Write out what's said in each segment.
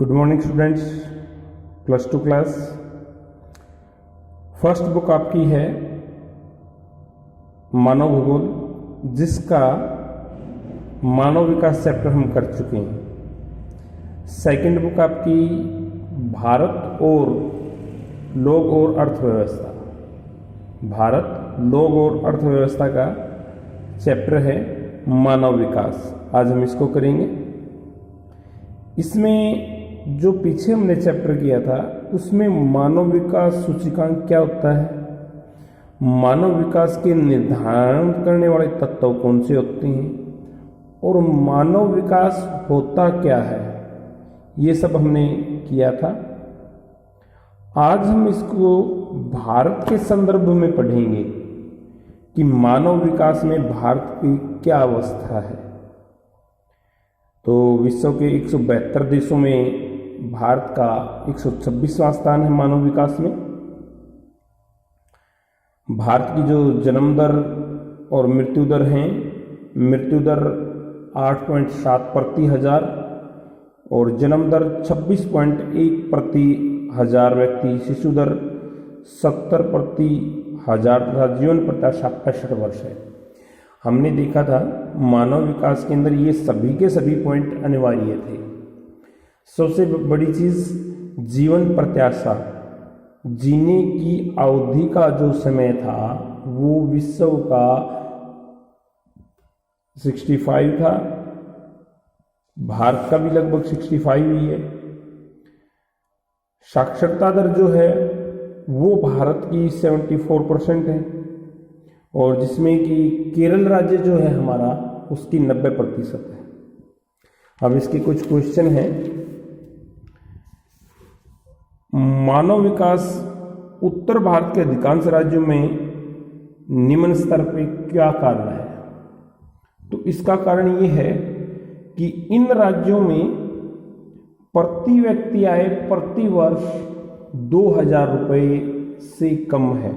Good morning students, plus two class. First book आपकी है मानव भूगोल, जिसका मानव विकास चैप्टर हम कर चुके हैं। सेकंड बुक आपकी भारत और लोग और अर्थव्यवस्था, भारत लोग और अर्थव्यवस्था का चैप्टर है मानव विकास। आज हम इसको करेंगे। इसमें जो पीछे हमने चैप्टर किया था उसमें मानव विकास सूचकांक क्या होता है, मानव विकास के निर्धारण करने वाले तत्व कौन से होते हैं और मानव विकास होता क्या है, ये सब हमने किया था। आज हम इसको भारत के संदर्भ में पढ़ेंगे कि मानव विकास में भारत की क्या अवस्था है। तो विश्व के 172 देशों में भारत का 126वां स्थान है मानव विकास में। भारत की जो जन्म दर और मृत्यु दर हैं, मृत्यु दर 8.7 प्रति हजार और जन्म दर 26.1 प्रति हजार व्यक्ति, शिशु दर 70 प्रति हजार तथा जीवन प्रत्याशा 65 वर्ष है। हमने देखा था मानव विकास के अंदर ये सभी के सभी पॉइंट अनिवार्य थे। सबसे बड़ी चीज जीवन प्रत्याशा, जीने की अवधि का जो समय था वो विश्व का 65 था, भारत का भी लगभग 65 ही है। साक्षरता दर जो है वो भारत की 74% है और जिसमें कि केरल राज्य जो है हमारा उसकी 90% है। अब इसके कुछ क्वेश्चन हैं। मानव विकास उत्तर भारत के अधिकांश राज्यों में निम्न स्तर पे क्या कारण है? तो इसका कारण ये है कि इन राज्यों में प्रति व्यक्ति आय प्रति वर्ष 2000 रुपये से कम है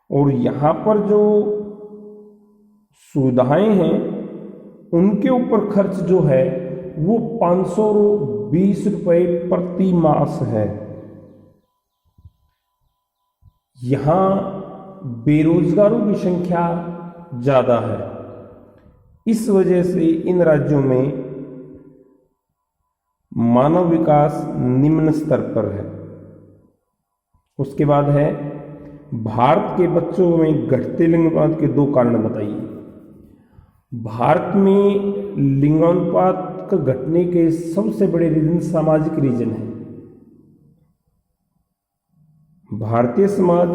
और यहाँ पर जो सुविधाएं हैं उनके ऊपर खर्च जो है वो 520 रुपये प्रति मास है। यहाँ बेरोजगारों की संख्या ज़्यादा है, इस वजह से इन राज्यों में मानव विकास निम्न स्तर पर है। उसके बाद है भारत के बच्चों में घटते लिंगानुपात के 2 कारण बताइए। भारत में लिंगानुपात का घटने के सबसे बड़े रीजन सामाजिक रीजन है। भारतीय समाज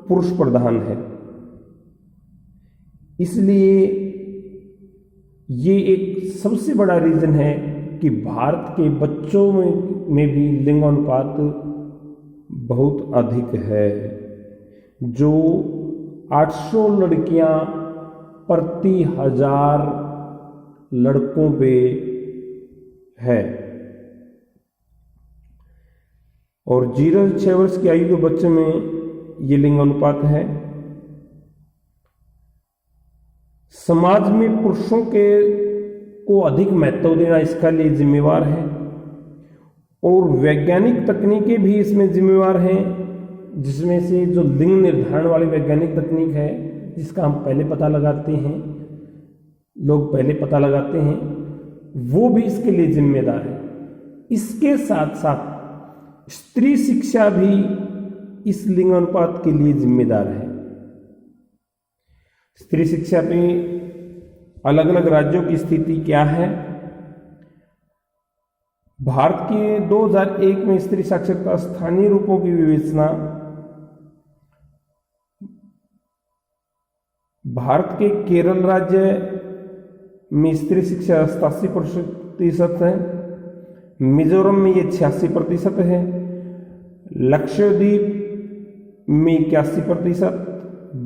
पुरुष प्रधान है, इसलिए ये एक सबसे बड़ा रीजन है कि भारत के बच्चों में भी लिंगानुपात बहुत अधिक है। जो 800 लड़कियां प्रति 1000 लड़कों पे है और 0 से 6 वर्ष की आयु के बच्चे में ये लिंगानुपात है। समाज में पुरुषों को अधिक महत्व देना इसका लिए जिम्मेवार है और वैज्ञानिक तकनीकें भी इसमें जिम्मेवार हैं, जिसमें से जो लिंग निर्धारण वाली वैज्ञानिक तकनीक है जिसका हम पहले पता लगाते हैं, लोग पहले पता लगाते हैं, वो भी इसके लिए जिम्मेदार है। इसके साथ साथ स्त्री शिक्षा भी इस लिंगानुपात के लिए जिम्मेदार है। स्त्री शिक्षा पे अलग अलग राज्यों की स्थिति क्या है? भारत के 2001 में स्त्री साक्षरता स्थानीय रूपों की विवेचना, भारत के केरल राज्य में स्त्री शिक्षा 87% है, मिजोरम में ये 86% है, लक्षद्वीप में 81%,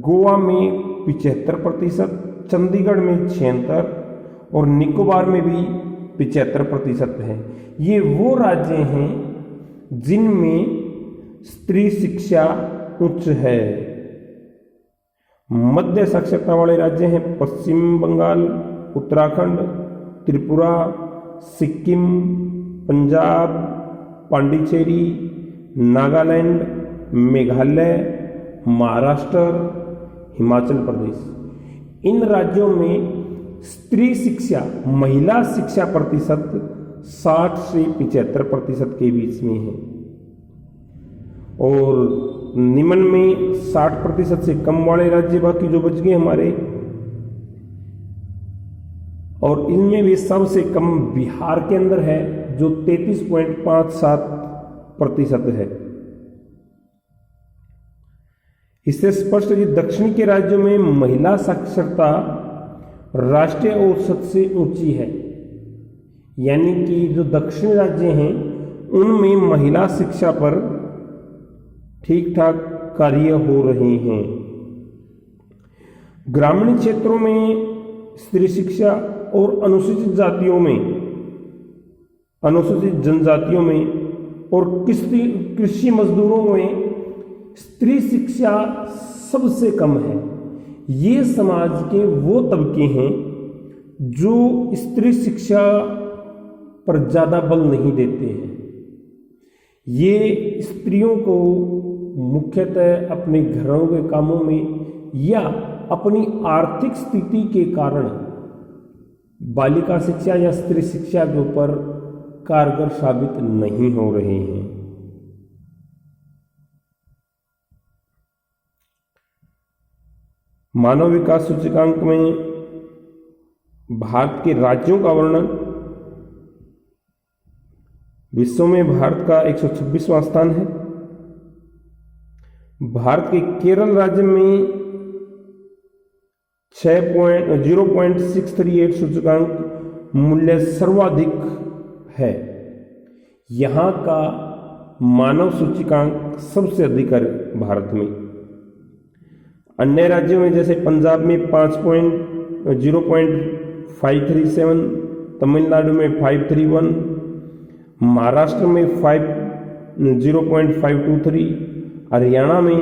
गोवा में 75%, चंडीगढ़ में 76% और निकोबार में भी 75% है। ये वो राज्य हैं जिनमें स्त्री शिक्षा उच्च है। मध्य साक्षरता वाले राज्य हैं पश्चिम बंगाल, उत्तराखंड, त्रिपुरा, सिक्किम, पंजाब, पांडिचेरी, नागालैंड, मेघालय, महाराष्ट्र, हिमाचल प्रदेश। इन राज्यों में स्त्री शिक्षा, महिला शिक्षा प्रतिशत 60 से 75% के बीच में है और निम्न में 60% से कम वाले राज्य बाकी जो बच गए हमारे, और इनमें भी सबसे कम बिहार के अंदर है जो 33.57% है। इससे स्पष्ट है कि दक्षिण के राज्यों में महिला साक्षरता राष्ट्रीय औसत से ऊंची है, यानी कि जो दक्षिण राज्य हैं उनमें महिला शिक्षा पर ठीक ठाक कार्य हो रहे हैं। ग्रामीण क्षेत्रों में स्त्री शिक्षा और अनुसूचित जातियों में, अनुसूचित जनजातियों में और कृषि मजदूरों में स्त्री शिक्षा सबसे कम है। ये समाज के वो तबके हैं जो स्त्री शिक्षा पर ज़्यादा बल नहीं देते हैं। ये स्त्रियों को मुख्यतः अपने घरों के कामों में या अपनी आर्थिक स्थिति के कारण बालिका शिक्षा या स्त्री शिक्षा के ऊपर कारगर साबित नहीं हो रहे हैं। मानव विकास सूचकांक में भारत के राज्यों का वर्णन। विश्व में भारत का 126वां स्थान है। भारत के केरल राज्य में 0.638 सूचकांक मूल्य सर्वाधिक है। यहाँ का मानव सूचकांक सबसे अधिक है भारत में। अन्य राज्यों में जैसे पंजाब में 0.537, तमिलनाडु में 531, महाराष्ट्र में 0.523, हरियाणा में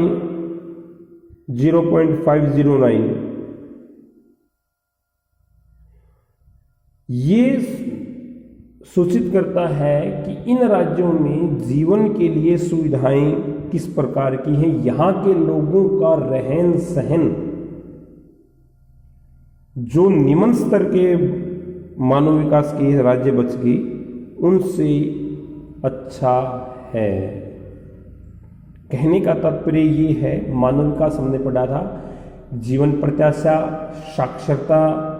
0.509। ये सूचित करता है कि इन राज्यों में जीवन के लिए सुविधाएं किस प्रकार की हैं, यहाँ के लोगों का रहन सहन जो निम्न स्तर के मानव विकास के राज्य बच गए उनसे अच्छा है। कहने का तात्पर्य ये है, मानव विकास हमने पढ़ा था, जीवन प्रत्याशा, साक्षरता,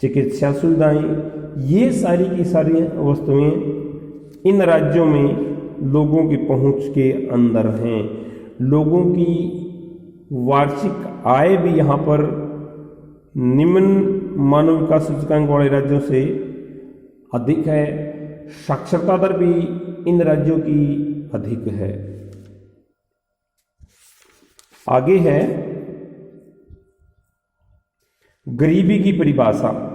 चिकित्सा सुविधाएं, ये सारी की सारी वस्तुएं इन राज्यों में लोगों की पहुंच के अंदर हैं। लोगों की वार्षिक आय भी यहाँ पर निम्न मानव विकास सूचकांक वाले राज्यों से अधिक है। साक्षरता दर भी इन राज्यों की अधिक है। आगे है गरीबी की परिभाषा।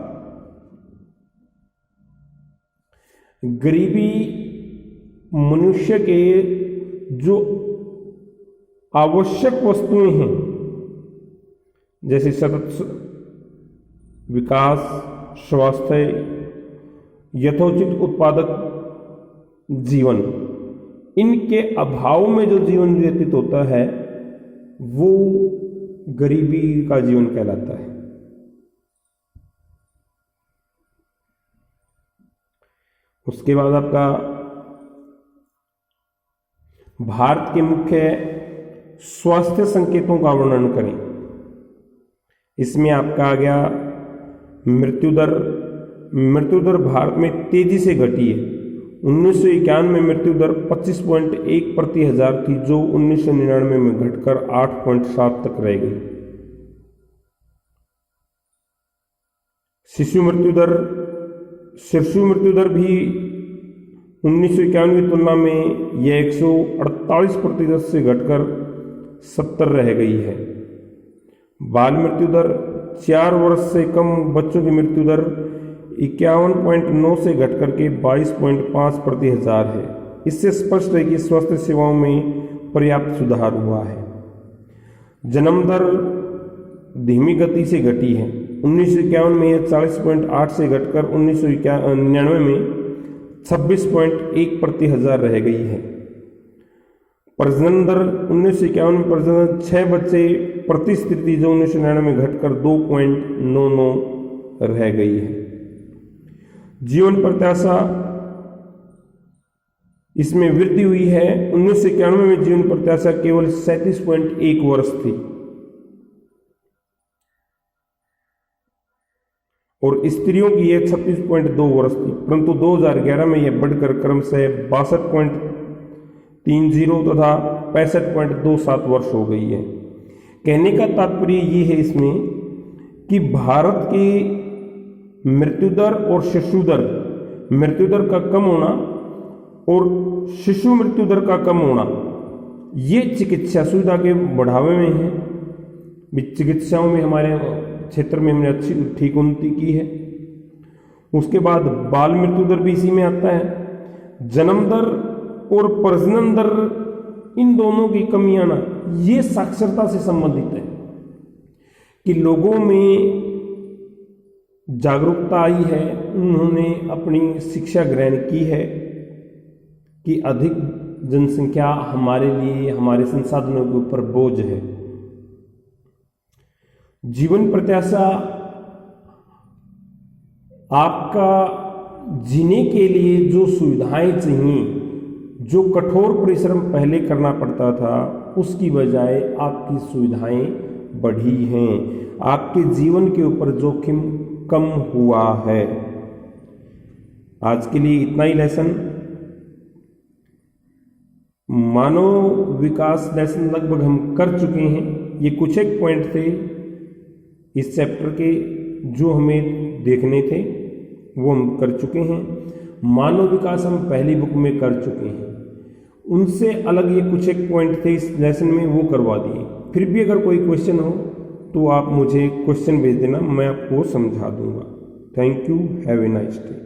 गरीबी मनुष्य के जो आवश्यक वस्तुएं हैं जैसे सतत विकास, स्वास्थ्य, यथोचित उत्पादक जीवन, इनके अभाव में जो जीवन व्यतीत होता है वो गरीबी का जीवन कहलाता है। उसके बाद आपका भारत के मुख्य स्वास्थ्य संकेतों का वर्णन करें। इसमें आपका आ गया मृत्यु दर। मृत्यु दर भारत में तेजी से घटी है। 1991 में मृत्यु दर 25.1 प्रति हजार थी, जो 1999 में घटकर 8.7 तक रह गई। शिशु मृत्यु दर भी 1991 की तुलना में यह 148% से घटकर 70 रह गई है। बाल मृत्यु दर 4 वर्ष से कम बच्चों की मृत्यु दर 51.9 से घटकर के 22.5 प्रति हजार है। इससे स्पष्ट है कि स्वास्थ्य सेवाओं में पर्याप्त सुधार हुआ है। जन्म दर धीमी गति से घटी है। 1951 में यह 40.8 से घटकर 1999 में 26.1 प्रति हजार रह गई है। प्रजनन दर 1951 में प्रजनन 6 बच्चे प्रति स्त्री थी, जो 1999 में घटकर 2.99 रह गई है। जीवन प्रत्याशा इसमें वृद्धि हुई है। 1991 में जीवन प्रत्याशा केवल 37.1 वर्ष थी और स्त्रियों की यह 36.2 वर्ष थी, परंतु 2011 में यह बढ़कर क्रमशः 62.30 तथा 65.27 वर्ष हो गई है। कहने का तात्पर्य ये है इसमें कि भारत की मृत्युदर और शिशुदर, मृत्युदर का कम होना और शिशु मृत्युदर का कम होना, ये चिकित्सा सुविधा के बढ़ावे में है। चिकित्साओं में हमारे क्षेत्र में हमने अच्छी ठीक उन्नति की है। उसके बाद बाल मृत्यु दर भी इसी में आता है। जन्म दर और प्रजनन दर, इन दोनों की कमी आना, ये साक्षरता से संबंधित है कि लोगों में जागरूकता आई है, उन्होंने अपनी शिक्षा ग्रहण की है कि अधिक जनसंख्या हमारे लिए, हमारे संसाधनों के ऊपर बोझ है। जीवन प्रत्याशा आपका जीने के लिए जो सुविधाएं चाहिए, जो कठोर परिश्रम पहले करना पड़ता था, उसकी बजाय आपकी सुविधाएं बढ़ी हैं। आपके जीवन के ऊपर जोखिम कम हुआ है। आज के लिए इतना ही लेसन। मानव विकास लेसन लगभग हम कर चुके हैं। ये कुछ एक पॉइंट थे इस चैप्टर के जो हमें देखने थे, वो हम कर चुके हैं। मानव विकास हम पहली बुक में कर चुके हैं। उनसे अलग ये कुछ एक पॉइंट थे इस लेसन में, वो करवा दिए। फिर भी अगर कोई क्वेश्चन हो तो आप मुझे क्वेश्चन भेज देना, मैं आपको समझा दूंगा। Thank you, have a nice day.